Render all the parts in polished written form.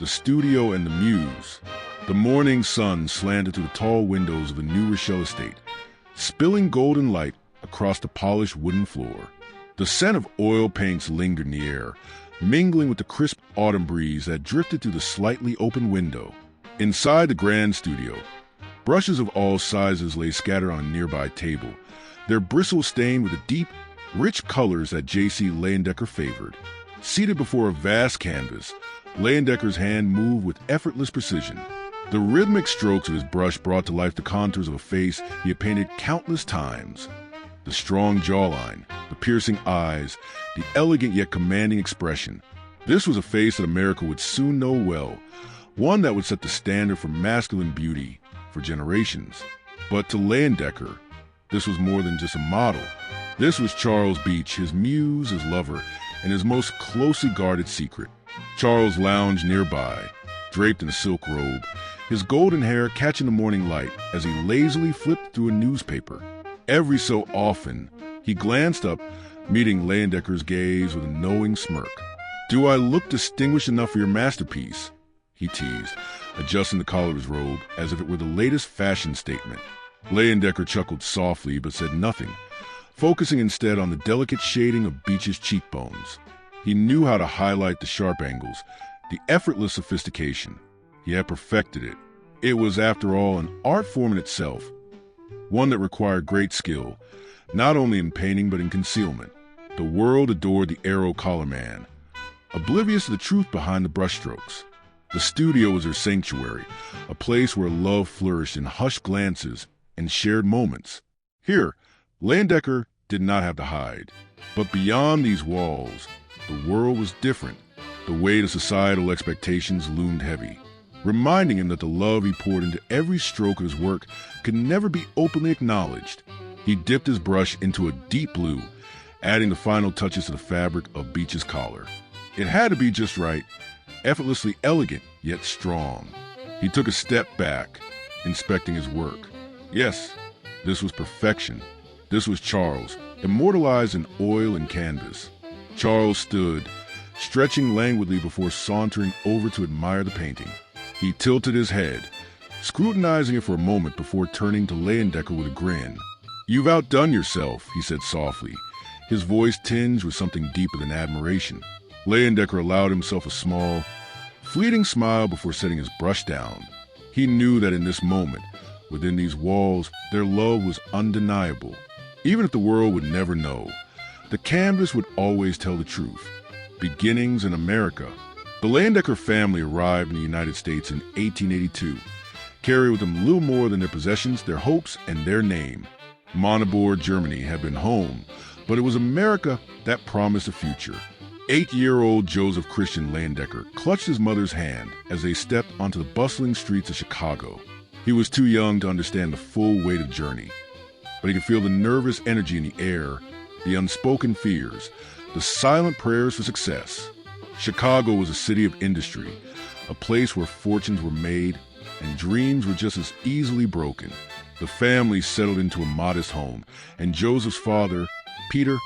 the studio, and the muse. The morning sun slanted through the tall windows of the New Rochelle estate, spilling golden light across the polished wooden floor. The scent of oil paints lingered in the air, mingling with the crisp autumn breeze that drifted through the slightly open window. Inside the grand studio, brushes of all sizes lay scattered on a nearby table, their bristles stained with the deep, rich colors that J.C. Leyendecker favored. Seated before a vast canvas, Leyendecker's hand moved with effortless precision. The rhythmic strokes of his brush brought to life the contours of a face he had painted countless times. The strong jawline, the piercing eyes, the elegant yet commanding expression. This was a face that America would soon know well, one that would set the standard for masculine beauty for generations. But to Leyendecker, this was more than just a model. This was Charles Beach, his muse, his lover, and his most closely guarded secret. Charles lounged nearby, draped in a silk robe, his golden hair catching the morning light as he lazily flipped through a newspaper. Every so often, he glanced up, meeting Leyendecker's gaze with a knowing smirk. "Do I look distinguished enough for your masterpiece?" he teased, adjusting the collar of his robe as if it were the latest fashion statement. Leyendecker chuckled softly but said nothing, focusing instead on the delicate shading of Beach's cheekbones. He knew how to highlight the sharp angles, the effortless sophistication. He had perfected it. It was, after all, an art form in itself, one that required great skill, not only in painting but in concealment. The world adored the arrow collar man, oblivious to the truth behind the brushstrokes. The studio was their sanctuary, a place where love flourished in hushed glances and shared moments. Here, Leyendecker did not have to hide. But beyond these walls, the world was different. The weight of societal expectations loomed heavy, reminding him that the love he poured into every stroke of his work could never be openly acknowledged. He dipped his brush into a deep blue, adding the final touches to the fabric of Beach's collar. It had to be just right, effortlessly elegant, yet strong. He took a step back, inspecting his work. Yes, this was perfection. This was Charles, immortalized in oil and canvas. Charles stood, stretching languidly before sauntering over to admire the painting. He tilted his head, scrutinizing it for a moment before turning to Leyendecker with a grin. "You've outdone yourself," he said softly, his voice tinged with something deeper than admiration. Leyendecker allowed himself a small, fleeting smile before setting his brush down. He knew that in this moment, within these walls, their love was undeniable. Even if the world would never know, the canvas would always tell the truth. Beginnings in America. The Leyendecker family arrived in the United States in 1882, carried with them little more than their possessions, their hopes, and their name. Montabaur, Germany had been home, but it was America that promised a future. 8-year-old Joseph Christian Leyendecker clutched his mother's hand as they stepped onto the bustling streets of Chicago. He was too young to understand the full weight of the journey, but he could feel the nervous energy in the air, the unspoken fears, the silent prayers for success. Chicago was a city of industry, a place where fortunes were made and dreams were just as easily broken. The family settled into a modest home, and Joseph's father, Peter,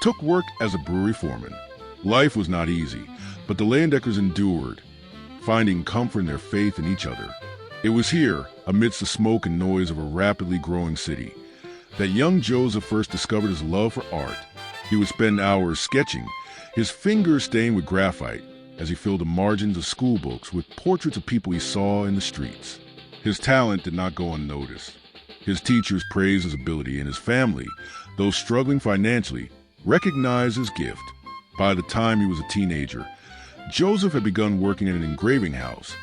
took work as a brewery foreman. Life was not easy, but the Leyendeckers endured, finding comfort in their faith in each other. It was here, amidst the smoke and noise of a rapidly growing city, that young Joseph first discovered his love for art. He would spend hours sketching, his fingers stained with graphite, as he filled the margins of school books with portraits of people he saw in the streets. His talent did not go unnoticed. His teachers praised his ability, and his family, though struggling financially, recognized his gift. By the time he was a teenager, Joseph had begun working at an engraving house,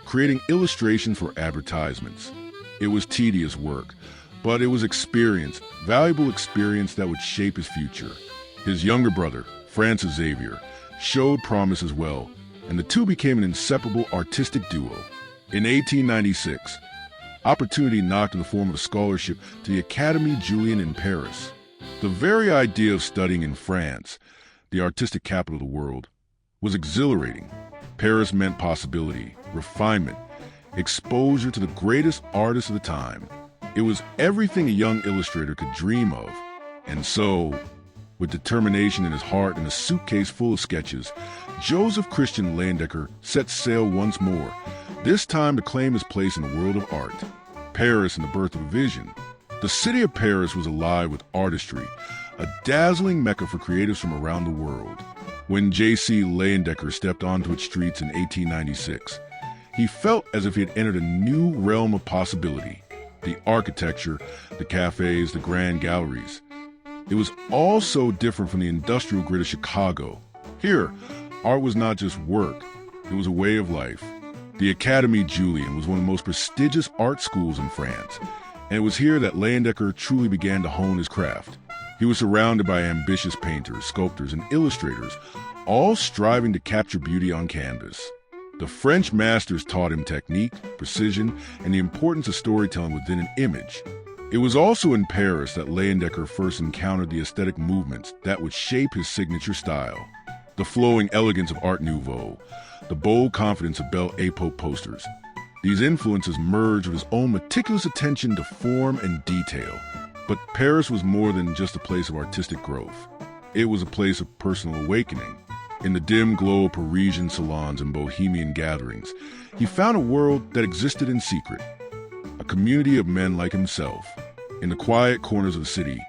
creating illustrations for advertisements. It was tedious work, but it was experience, valuable experience that would shape his future. His younger brother, Francis Xavier, showed promise as well, and the two became an inseparable artistic duo. In 1896, opportunity knocked in the form of a scholarship to the Académie Julian in Paris. The very idea of studying in France, the artistic capital of the world, was exhilarating. Paris meant possibility, refinement, exposure to the greatest artists of the time. It was everything a young illustrator could dream of. And so, With determination in his heart and a suitcase full of sketches, Joseph Christian Leyendecker sets sail once more, this time to claim his place in the world of art. Paris and the birth of a vision. The city of Paris was alive with artistry, a dazzling mecca for creatives from around the world. When J.C. Leyendecker stepped onto its streets in 1896, he felt as if he had entered a new realm of possibility. The architecture, the cafes, the grand galleries. It was all so different from the industrial grid of Chicago. Here, art was not just work, it was a way of life. The Académie Julian was one of the most prestigious art schools in France, and it was here that Leyendecker truly began to hone his craft. He was surrounded by ambitious painters, sculptors, and illustrators, all striving to capture beauty on canvas. The French masters taught him technique, precision, and the importance of storytelling within an image. It was also in Paris that Leyendecker first encountered the aesthetic movements that would shape his signature style. The flowing elegance of Art Nouveau, the bold confidence of Belle Époque posters. These influences merged with his own meticulous attention to form and detail. But Paris was more than just a place of artistic growth. It was a place of personal awakening. In the dim glow of Parisian salons and bohemian gatherings, he found a world that existed in secret. A community of men like himself. In the quiet corners of the city,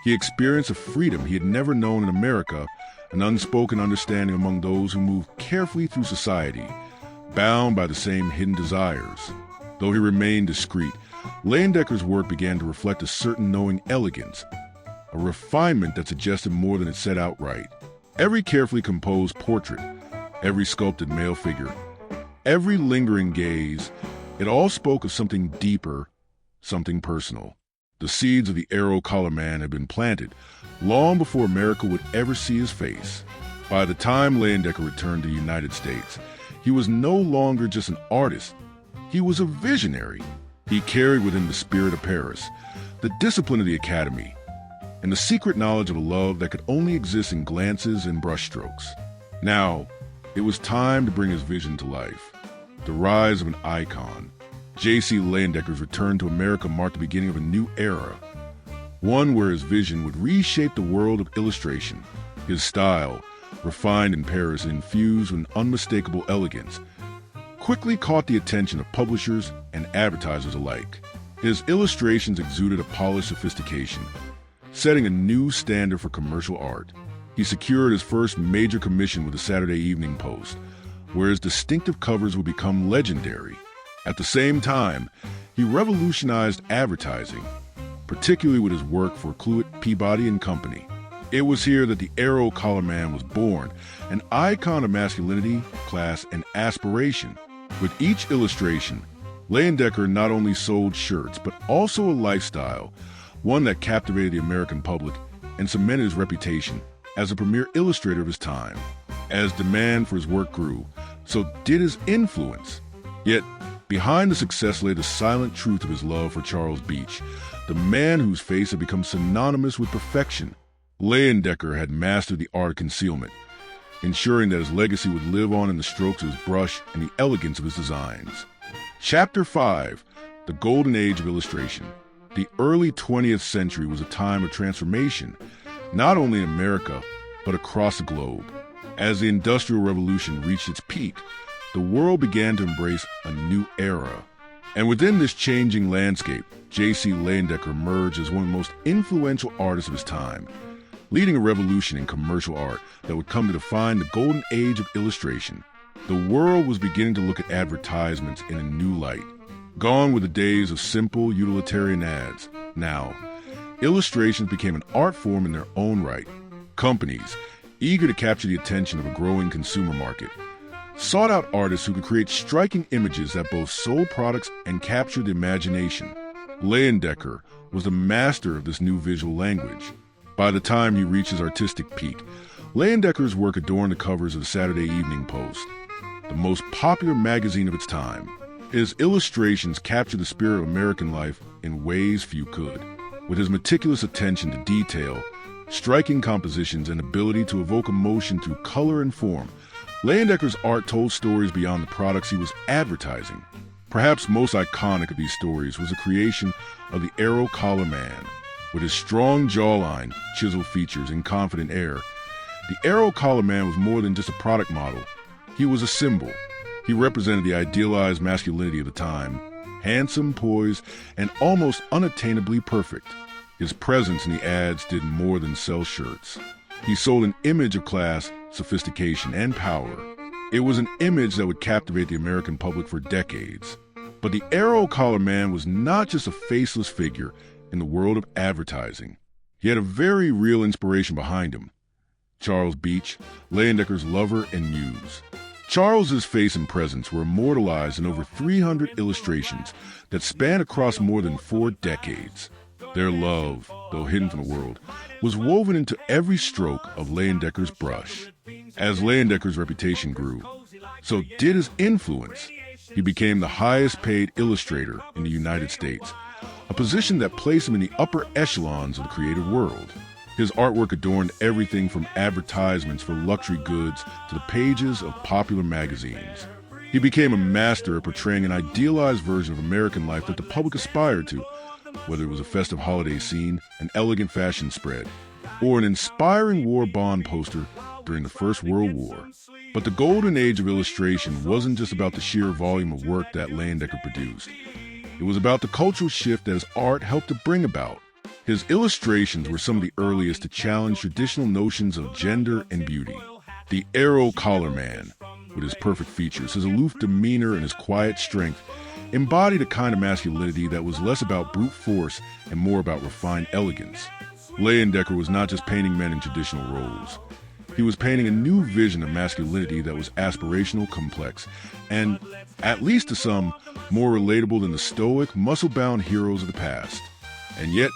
he experienced a freedom he had never known in America, an unspoken understanding among those who moved carefully through society, bound by the same hidden desires. Though he remained discreet, Leyendecker's work began to reflect a certain knowing elegance, a refinement that suggested more than it said outright. Every carefully composed portrait, every sculpted male figure, every lingering gaze, it all spoke of something deeper, something personal. The seeds of the arrow collar man had been planted long before America would ever see his face. By the time Leyendecker returned to the United States, he was no longer just an artist. He was a visionary. He carried within the spirit of Paris, the discipline of the Academy, and the secret knowledge of a love that could only exist in glances and brushstrokes. Now, it was time to bring his vision to life. The rise of an icon. J.C. Leyendecker's return to America marked the beginning of a new era, one where his vision would reshape the world of illustration. His style, refined in Paris and infused with an unmistakable elegance, quickly caught the attention of publishers and advertisers alike. His illustrations exuded a polished sophistication, setting a new standard for commercial art. He secured his first major commission with the Saturday Evening Post, where his distinctive covers would become legendary. At the same time, he revolutionized advertising, particularly with his work for Cluett, Peabody and Company. It was here that the arrow collar man was born, an icon of masculinity, class, and aspiration. With each illustration, Leyendecker not only sold shirts, but also a lifestyle, one that captivated the American public and cemented his reputation as a premier illustrator of his time. As demand for his work grew, so did his influence. Yet, behind the success lay the silent truth of his love for Charles Beach, the man whose face had become synonymous with perfection. Leyendecker had mastered the art of concealment, ensuring that his legacy would live on in the strokes of his brush and the elegance of his designs. Chapter 5. The Golden Age of Illustration. The early 20th century was a time of transformation, not only in America, but across the globe. As the Industrial Revolution reached its peak, the world began to embrace a new era. And within this changing landscape, J.C. Leyendecker emerged as one of the most influential artists of his time, leading a revolution in commercial art that would come to define the golden age of illustration. The world was beginning to look at advertisements in a new light. Gone were the days of simple utilitarian ads. Now, illustrations became an art form in their own right. Companies, eager to capture the attention of a growing consumer market, sought out artists who could create striking images that both sold products and captured the imagination. Leyendecker was the master of this new visual language. By the time he reached his artistic peak, Leyendecker's work adorned the covers of the Saturday Evening Post, the most popular magazine of its time. His illustrations captured the spirit of American life in ways few could. With his meticulous attention to detail, striking compositions, and ability to evoke emotion through color and form, Leyendecker's art told stories beyond the products he was advertising. Perhaps most iconic of these stories was the creation of the arrow collar man. With his strong jawline, chiseled features, and confident air, the Arrow Collar Man was more than just a product model. He was a symbol. He represented the idealized masculinity of the time, handsome, poised, and almost unattainably perfect. His presence in the ads did more than sell shirts. He sold an image of class, sophistication, and power. It was an image that would captivate the American public for decades. But the Arrow Collar Man was not just a faceless figure in the world of advertising. He had a very real inspiration behind him. Charles Beach, Leyendecker's lover and muse. Charles's face and presence were immortalized in over 300 illustrations that span across more than 4 decades. Their love, though hidden from the world, was woven into every stroke of Leyendecker's brush. As Leyendecker's reputation grew, so did his influence. He became the highest-paid illustrator in the United States, a position that placed him in the upper echelons of the creative world. His artwork adorned everything from advertisements for luxury goods to the pages of popular magazines. He became a master at portraying an idealized version of American life that the public aspired to, whether it was a festive holiday scene, an elegant fashion spread, or an inspiring war bond poster during the First World War. But the golden age of illustration wasn't just about the sheer volume of work that Leyendecker produced. It was about the cultural shift that his art helped to bring about. His illustrations were some of the earliest to challenge traditional notions of gender and beauty. The Arrow Collar Man, with his perfect features, his aloof demeanor, and his quiet strength, embodied a kind of masculinity that was less about brute force and more about refined elegance. Leyendecker was not just painting men in traditional roles. He was painting a new vision of masculinity that was aspirational, complex, and, at least to some, more relatable than the stoic, muscle-bound heroes of the past. And yet,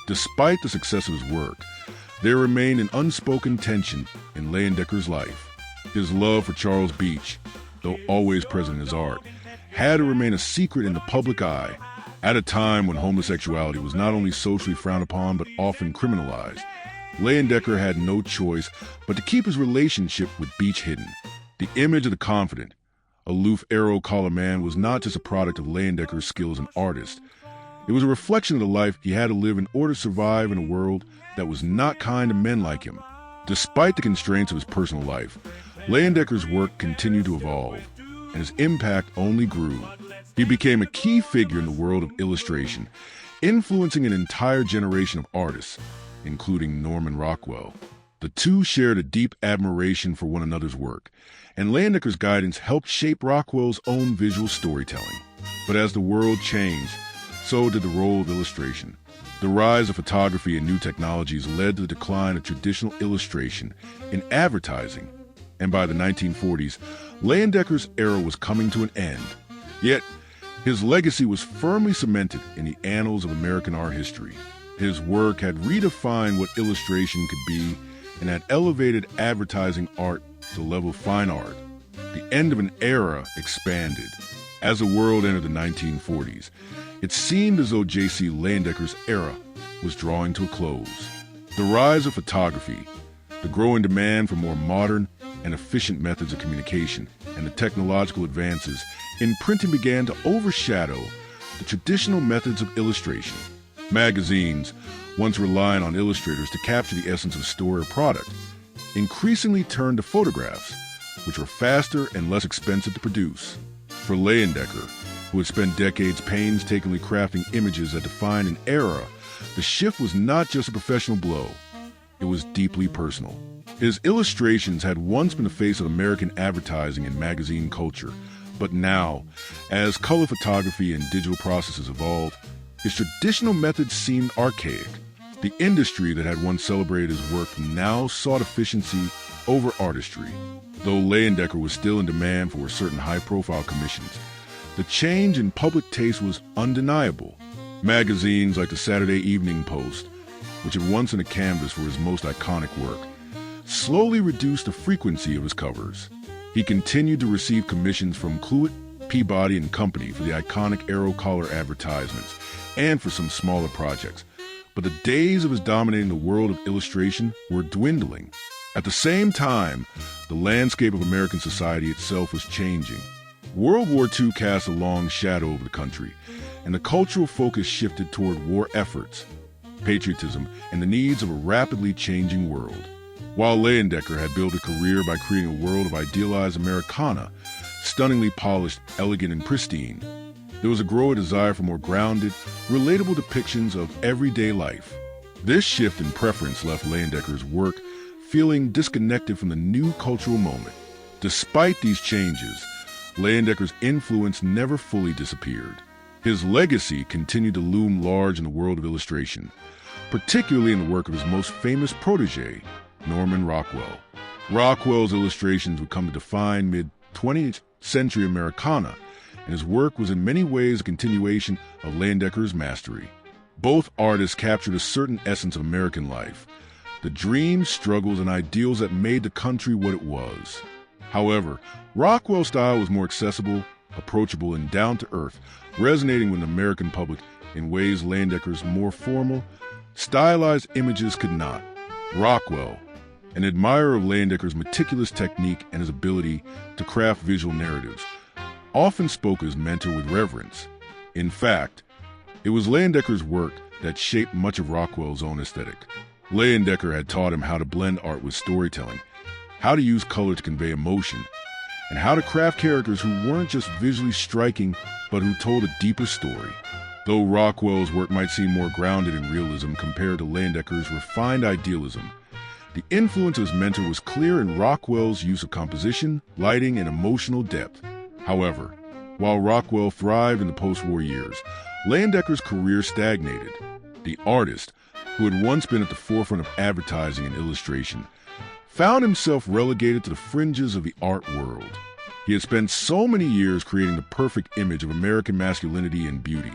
despite the success of his work, there remained an unspoken tension in Leyendecker's life. His love for Charles Beach, though always present in his art, had to remain a secret in the public eye, at a time when homosexuality was not only socially frowned upon but often criminalized. Leyendecker had no choice but to keep his relationship with Beach hidden. The image of the confident, aloof Arrow Collar Man was not just a product of Leyendecker's skill as an artist. It was a reflection of the life he had to live in order to survive in a world that was not kind to men like him. Despite the constraints of his personal life, Leyendecker's work continued to evolve, and his impact only grew. He became a key figure in the world of illustration, influencing an entire generation of artists, including Norman Rockwell. The two shared a deep admiration for one another's work, and Leyendecker's guidance helped shape Rockwell's own visual storytelling. But as the world changed, so did the role of illustration. The rise of photography and new technologies led to the decline of traditional illustration in advertising, and by the 1940s, Leyendecker's era was coming to an end. Yet, his legacy was firmly cemented in the annals of American art history. His work had redefined what illustration could be and had elevated advertising art to the level of fine art. The end of an era expanded. As the world entered the 1940s, it seemed as though J.C. Leyendecker's era was drawing to a close. The rise of photography, the growing demand for more modern and efficient methods of communication, and the technological advances in printing began to overshadow the traditional methods of illustration. Magazines, once relying on illustrators to capture the essence of a story or product, increasingly turned to photographs, which were faster and less expensive to produce. For Leyendecker, who had spent decades painstakingly crafting images that defined an era, the shift was not just a professional blow, it was deeply personal. His illustrations had once been the face of American advertising and magazine culture, but now, as color photography and digital processes evolved, his traditional methods seemed archaic. The industry that had once celebrated his work now sought efficiency over artistry. Though Leyendecker was still in demand for certain high-profile commissions, the change in public taste was undeniable. Magazines like the Saturday Evening Post, which had once been a canvas for his most iconic work, slowly reduced the frequency of his covers. He continued to receive commissions from Cluett, Peabody and Company for the iconic Arrow Collar advertisements and for some smaller projects. But the days of his dominating the world of illustration were dwindling. At the same time, the landscape of American society itself was changing. World War II cast a long shadow over the country, and the cultural focus shifted toward war efforts. patriotism, and the needs of a rapidly changing world. While Leyendecker had built a career by creating a world of idealized Americana, stunningly polished, elegant, and pristine, there was a growing desire for more grounded, relatable depictions of everyday life. This shift in preference left Leyendecker's work feeling disconnected from the new cultural moment. Despite these changes, Leyendecker's influence never fully disappeared. His legacy continued to loom large in the world of illustration, particularly in the work of his most famous protege, Norman Rockwell. Rockwell's illustrations would come to define mid-20th century Americana, and his work was in many ways a continuation of Leyendecker's mastery. Both artists captured a certain essence of American life, the dreams, struggles, and ideals that made the country what it was. However, Rockwell's style was more accessible, approachable, and down-to-earth, resonating with the American public in ways Leyendecker's more formal, stylized images could not. Rockwell, an admirer of Leyendecker's meticulous technique and his ability to craft visual narratives, often spoke of his mentor with reverence. In fact, it was Leyendecker's work that shaped much of Rockwell's own aesthetic. Leyendecker had taught him how to blend art with storytelling, how to use color to convey emotion, and how to craft characters who weren't just visually striking, but who told a deeper story. Though Rockwell's work might seem more grounded in realism compared to Leyendecker's refined idealism, the influence of his mentor was clear in Rockwell's use of composition, lighting, and emotional depth. However, while Rockwell thrived in the post-war years, Leyendecker's career stagnated. The artist, who had once been at the forefront of advertising and illustration, found himself relegated to the fringes of the art world. He had spent so many years creating the perfect image of American masculinity and beauty,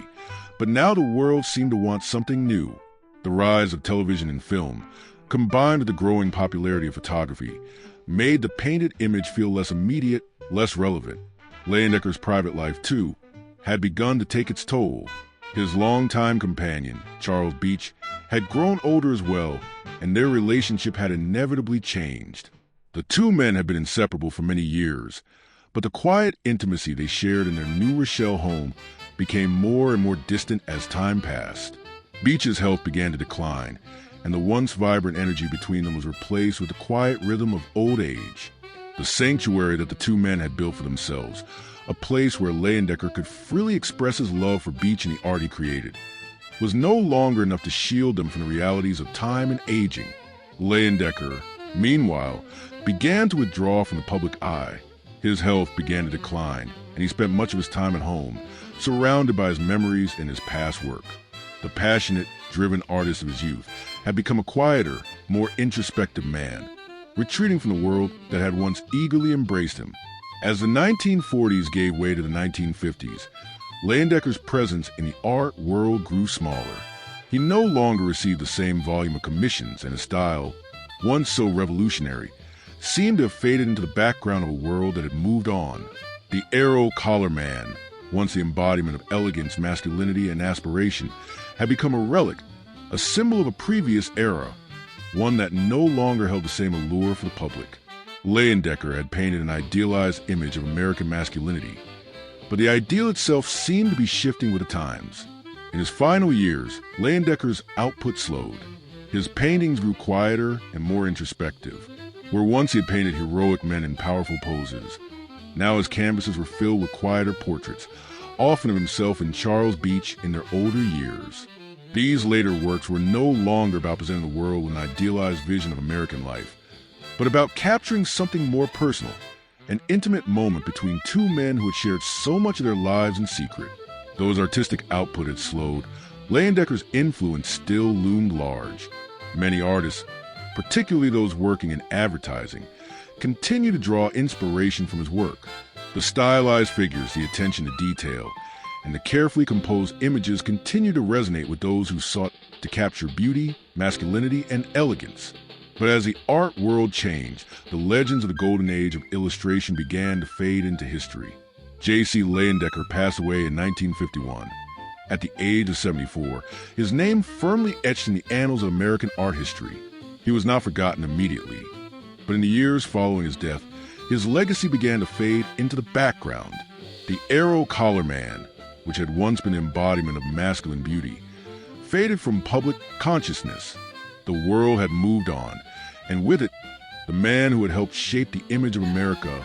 but now the world seemed to want something new. The rise of television and film, combined with the growing popularity of photography, made the painted image feel less immediate, less relevant. Leyendecker's private life, too, had begun to take its toll. His longtime companion, Charles Beach, had grown older as well, and their relationship had inevitably changed. The two men had been inseparable for many years, but the quiet intimacy they shared in their New Rochelle home became more and more distant as time passed. Beach's health began to decline, and the once vibrant energy between them was replaced with the quiet rhythm of old age. The sanctuary that the two men had built for themselves, a place where Leyendecker could freely express his love for Beach and the art he created, was no longer enough to shield them from the realities of time and aging. Leyendecker, meanwhile, began to withdraw from the public eye. His health began to decline, and he spent much of his time at home, surrounded by his memories and his past work. The passionate, driven artist of his youth had become a quieter, more introspective man, retreating from the world that had once eagerly embraced him. As the 1940s gave way to the 1950s, Leyendecker's presence in the art world grew smaller. He no longer received the same volume of commissions, and his style, once so revolutionary, seemed to have faded into the background of a world that had moved on. The arrow collar man, once the embodiment of elegance, masculinity, and aspiration, had become a relic, a symbol of a previous era, one that no longer held the same allure for the public. Leyendecker had painted an idealized image of American masculinity, but the ideal itself seemed to be shifting with the times. In his final years, Leyendecker's output slowed. His paintings grew quieter and more introspective. Where once he had painted heroic men in powerful poses, now his canvases were filled with quieter portraits, often of himself and Charles Beach in their older years. These later works were no longer about presenting the world with an idealized vision of American life, but about capturing something more personal, an intimate moment between two men who had shared so much of their lives in secret. Though his artistic output had slowed, Leyendecker's influence still loomed large. Many artists, particularly those working in advertising, continue to draw inspiration from his work. The stylized figures, the attention to detail, and the carefully composed images continue to resonate with those who sought to capture beauty, masculinity, and elegance. But as the art world changed, the legends of the golden age of illustration began to fade into history. J.C. Leyendecker passed away in 1951. At the age of 74, his name firmly etched in the annals of American art history. He was not forgotten immediately, but in the years following his death, his legacy began to fade into the background. The arrow collar man, which had once been an embodiment of masculine beauty, faded from public consciousness. The world had moved on, and with it, the man who had helped shape the image of America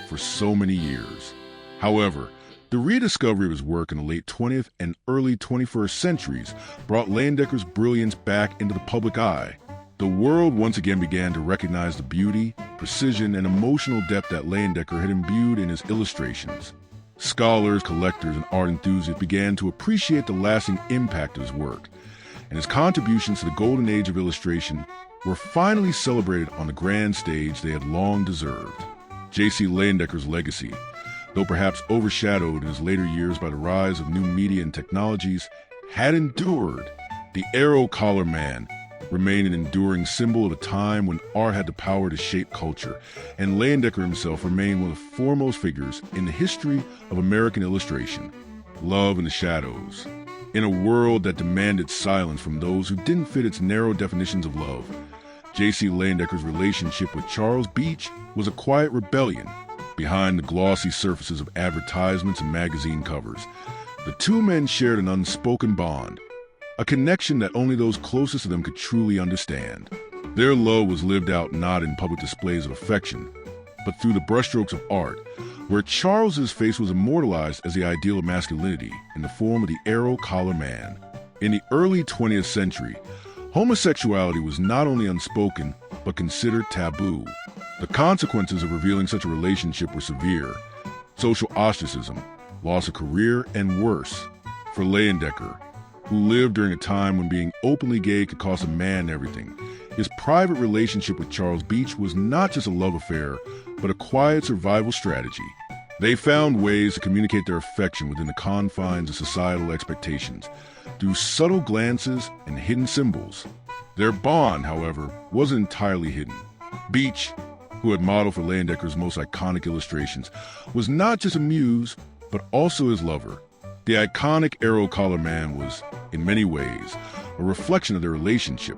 for so many years. However, the rediscovery of his work in the late 20th and early 21st centuries brought Leyendecker's brilliance back into the public eye. The world once again began to recognize the beauty, precision, and emotional depth that Leyendecker had imbued in his illustrations. Scholars, collectors, and art enthusiasts began to appreciate the lasting impact of his work, and his contributions to the golden age of illustration were finally celebrated on the grand stage they had long deserved. J.C. Leyendecker's legacy, though perhaps overshadowed in his later years by the rise of new media and technologies, had endured. The arrow collar man remained an enduring symbol of a time when art had the power to shape culture, and Leyendecker himself remained one of the foremost figures in the history of American illustration. Love in the shadows. In a world that demanded silence from those who didn't fit its narrow definitions of love, J.C. Leyendecker's relationship with Charles Beach was a quiet rebellion. Behind the glossy surfaces of advertisements and magazine covers, the two men shared an unspoken bond, a connection that only those closest to them could truly understand. Their love was lived out not in public displays of affection, but through the brushstrokes of art, where Charles's face was immortalized as the ideal of masculinity in the form of the arrow collar man. In the early 20th century, homosexuality was not only unspoken, but considered taboo. The consequences of revealing such a relationship were severe: social ostracism, loss of career, and worse. For Leyendecker, who lived during a time when being openly gay could cost a man everything, his private relationship with Charles Beach was not just a love affair, but a quiet survival strategy. They found ways to communicate their affection within the confines of societal expectations, through subtle glances and hidden symbols. Their bond, however, wasn't entirely hidden. Beach, who had modeled for Leyendecker's most iconic illustrations, was not just a muse, but also his lover. The iconic arrow collar man was, in many ways, a reflection of their relationship.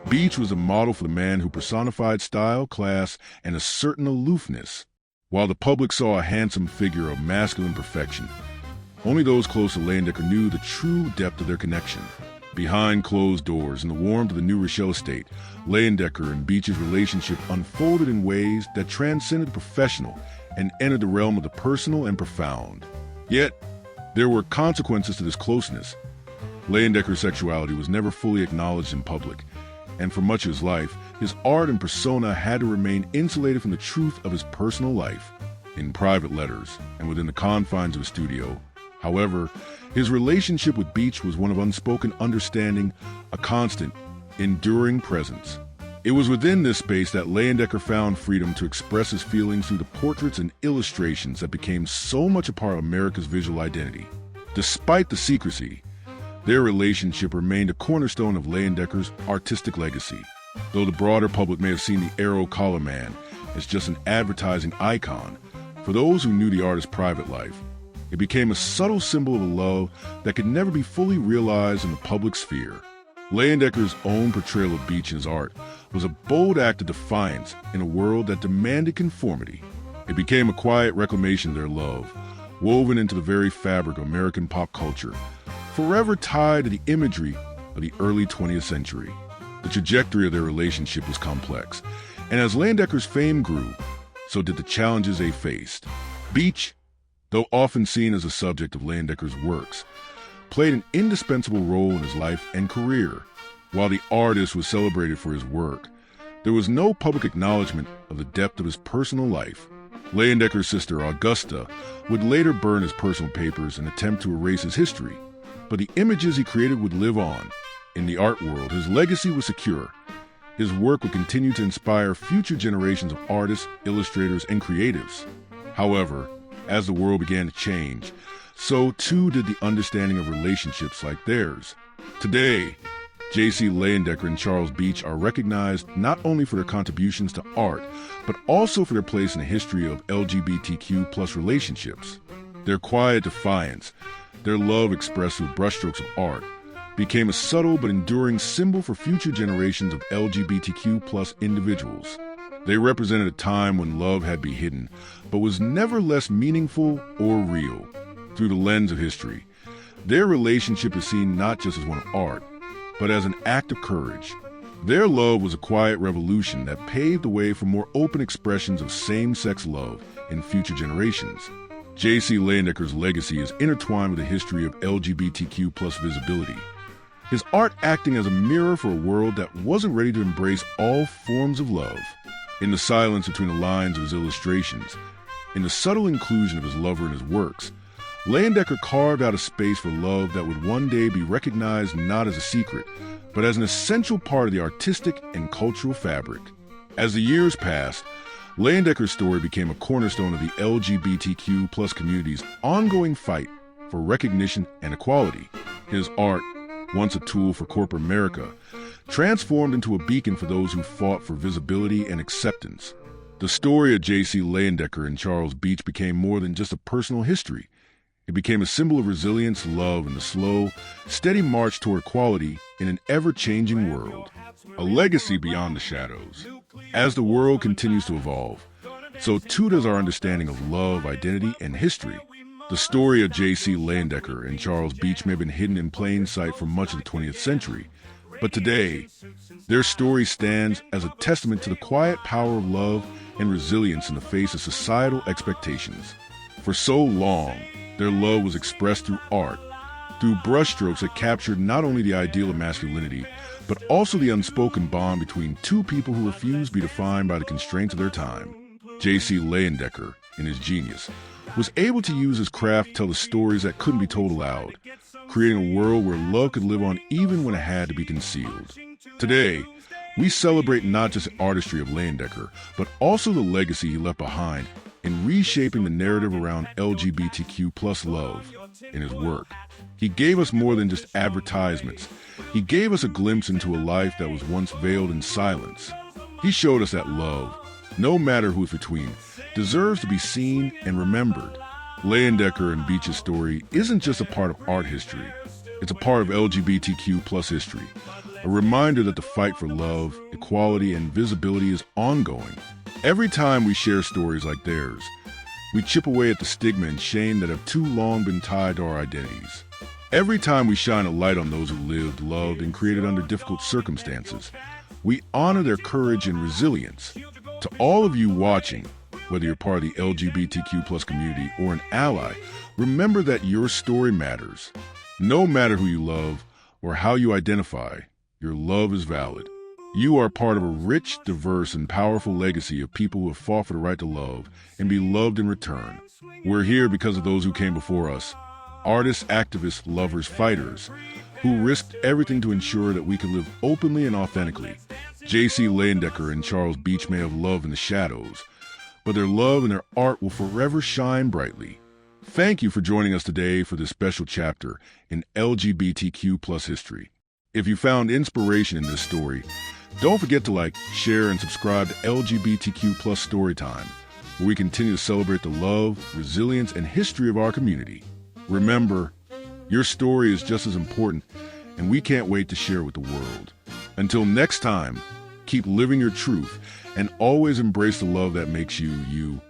Beach was a model for the man who personified style, class, and a certain aloofness. While the public saw a handsome figure of masculine perfection, only those close to Leyendecker knew the true depth of their connection. Behind closed doors, in the warmth of the New Rochelle estate, Leyendecker and Beach's relationship unfolded in ways that transcended the professional and entered the realm of the personal and profound. Yet, there were consequences to this closeness. Leyendecker's sexuality was never fully acknowledged in public, and for much of his life, his art and persona had to remain insulated from the truth of his personal life, in private letters and within the confines of his studio. However, his relationship with Beach was one of unspoken understanding, a constant, enduring presence. It was within this space that Leyendecker found freedom to express his feelings through the portraits and illustrations that became so much a part of America's visual identity. Despite the secrecy, their relationship remained a cornerstone of Leyendecker's artistic legacy. Though the broader public may have seen the arrow collar man as just an advertising icon, for those who knew the artist's private life, it became a subtle symbol of a love that could never be fully realized in the public sphere. Leyendecker's own portrayal of Beach in his art was a bold act of defiance in a world that demanded conformity. It became a quiet reclamation of their love, woven into the very fabric of American pop culture, forever tied to the imagery of the early 20th century. The trajectory of their relationship was complex, and as Leyendecker's fame grew, so did the challenges they faced. Beach, though often seen as a subject of Leyendecker's works, played an indispensable role in his life and career. While the artist was celebrated for his work, there was no public acknowledgement of the depth of his personal life. Leyendecker's sister, Augusta, would later burn his personal papers in an attempt to erase his history, but the images he created would live on. In the art world, his legacy was secure. His work would continue to inspire future generations of artists, illustrators, and creatives. However, as the world began to change, so too did the understanding of relationships like theirs. Today, J.C. Leyendecker and Charles Beach are recognized not only for their contributions to art, but also for their place in the history of LGBTQ+ relationships. Their quiet defiance, their love expressed through brushstrokes of art, became a subtle but enduring symbol for future generations of LGBTQ+ individuals. They represented a time when love had been hidden, but was never less meaningful or real. Through the lens of history, their relationship is seen not just as one of art, but as an act of courage. Their love was a quiet revolution that paved the way for more open expressions of same-sex love in future generations. J.C. Leyendecker's legacy is intertwined with the history of LGBTQ plus visibility. His art acting as a mirror for a world that wasn't ready to embrace all forms of love. In the silence between the lines of his illustrations, in the subtle inclusion of his lover in his works, Leyendecker carved out a space for love that would one day be recognized not as a secret, but as an essential part of the artistic and cultural fabric. As the years passed, Leyendecker's story became a cornerstone of the LGBTQ plus community's ongoing fight for recognition and equality. His art, once a tool for corporate America, transformed into a beacon for those who fought for visibility and acceptance. The story of J.C. Leyendecker and Charles Beach became more than just a personal history. It became a symbol of resilience, love, and the slow, steady march toward equality in an ever-changing world. A legacy beyond the shadows. As the world continues to evolve, so too does our understanding of love, identity, and history. The story of J.C. Leyendecker and Charles Beach may have been hidden in plain sight for much of the 20th century, but today, their story stands as a testament to the quiet power of love and resilience in the face of societal expectations. For so long, their love was expressed through art, through brushstrokes that captured not only the ideal of masculinity, but also the unspoken bond between two people who refused to be defined by the constraints of their time. J.C. Leyendecker, in his genius, was able to use his craft to tell the stories that couldn't be told aloud, creating a world where love could live on even when it had to be concealed. Today, we celebrate not just the artistry of Leyendecker, but also the legacy he left behind in reshaping the narrative around LGBTQ plus love in his work. He gave us more than just advertisements. He gave us a glimpse into a life that was once veiled in silence. He showed us that love, no matter who it's between, deserves to be seen and remembered. Leyendecker and Beach's story isn't just a part of art history. It's a part of LGBTQ plus history, a reminder that the fight for love, equality, and visibility is ongoing. Every time we share stories like theirs, we chip away at the stigma and shame that have too long been tied to our identities. Every time we shine a light on those who lived, loved, and created under difficult circumstances, we honor their courage and resilience. To all of you watching, whether you're part of the LGBTQ plus community or an ally, remember that your story matters. No matter who you love or how you identify, your love is valid. You are part of a rich, diverse, and powerful legacy of people who have fought for the right to love and be loved in return. We're here because of those who came before us, artists, activists, lovers, fighters, who risked everything to ensure that we could live openly and authentically. J.C. Leyendecker and Charles Beach may have loved in the shadows, but their love and their art will forever shine brightly. Thank you for joining us today for this special chapter in LGBTQ plus history. If you found inspiration in this story, don't forget to like, share, and subscribe to LGBTQ plus Storytime, where we continue to celebrate the love, resilience, and history of our community. Remember, your story is just as important, and we can't wait to share it with the world. Until next time, keep living your truth and always embrace the love that makes you, you.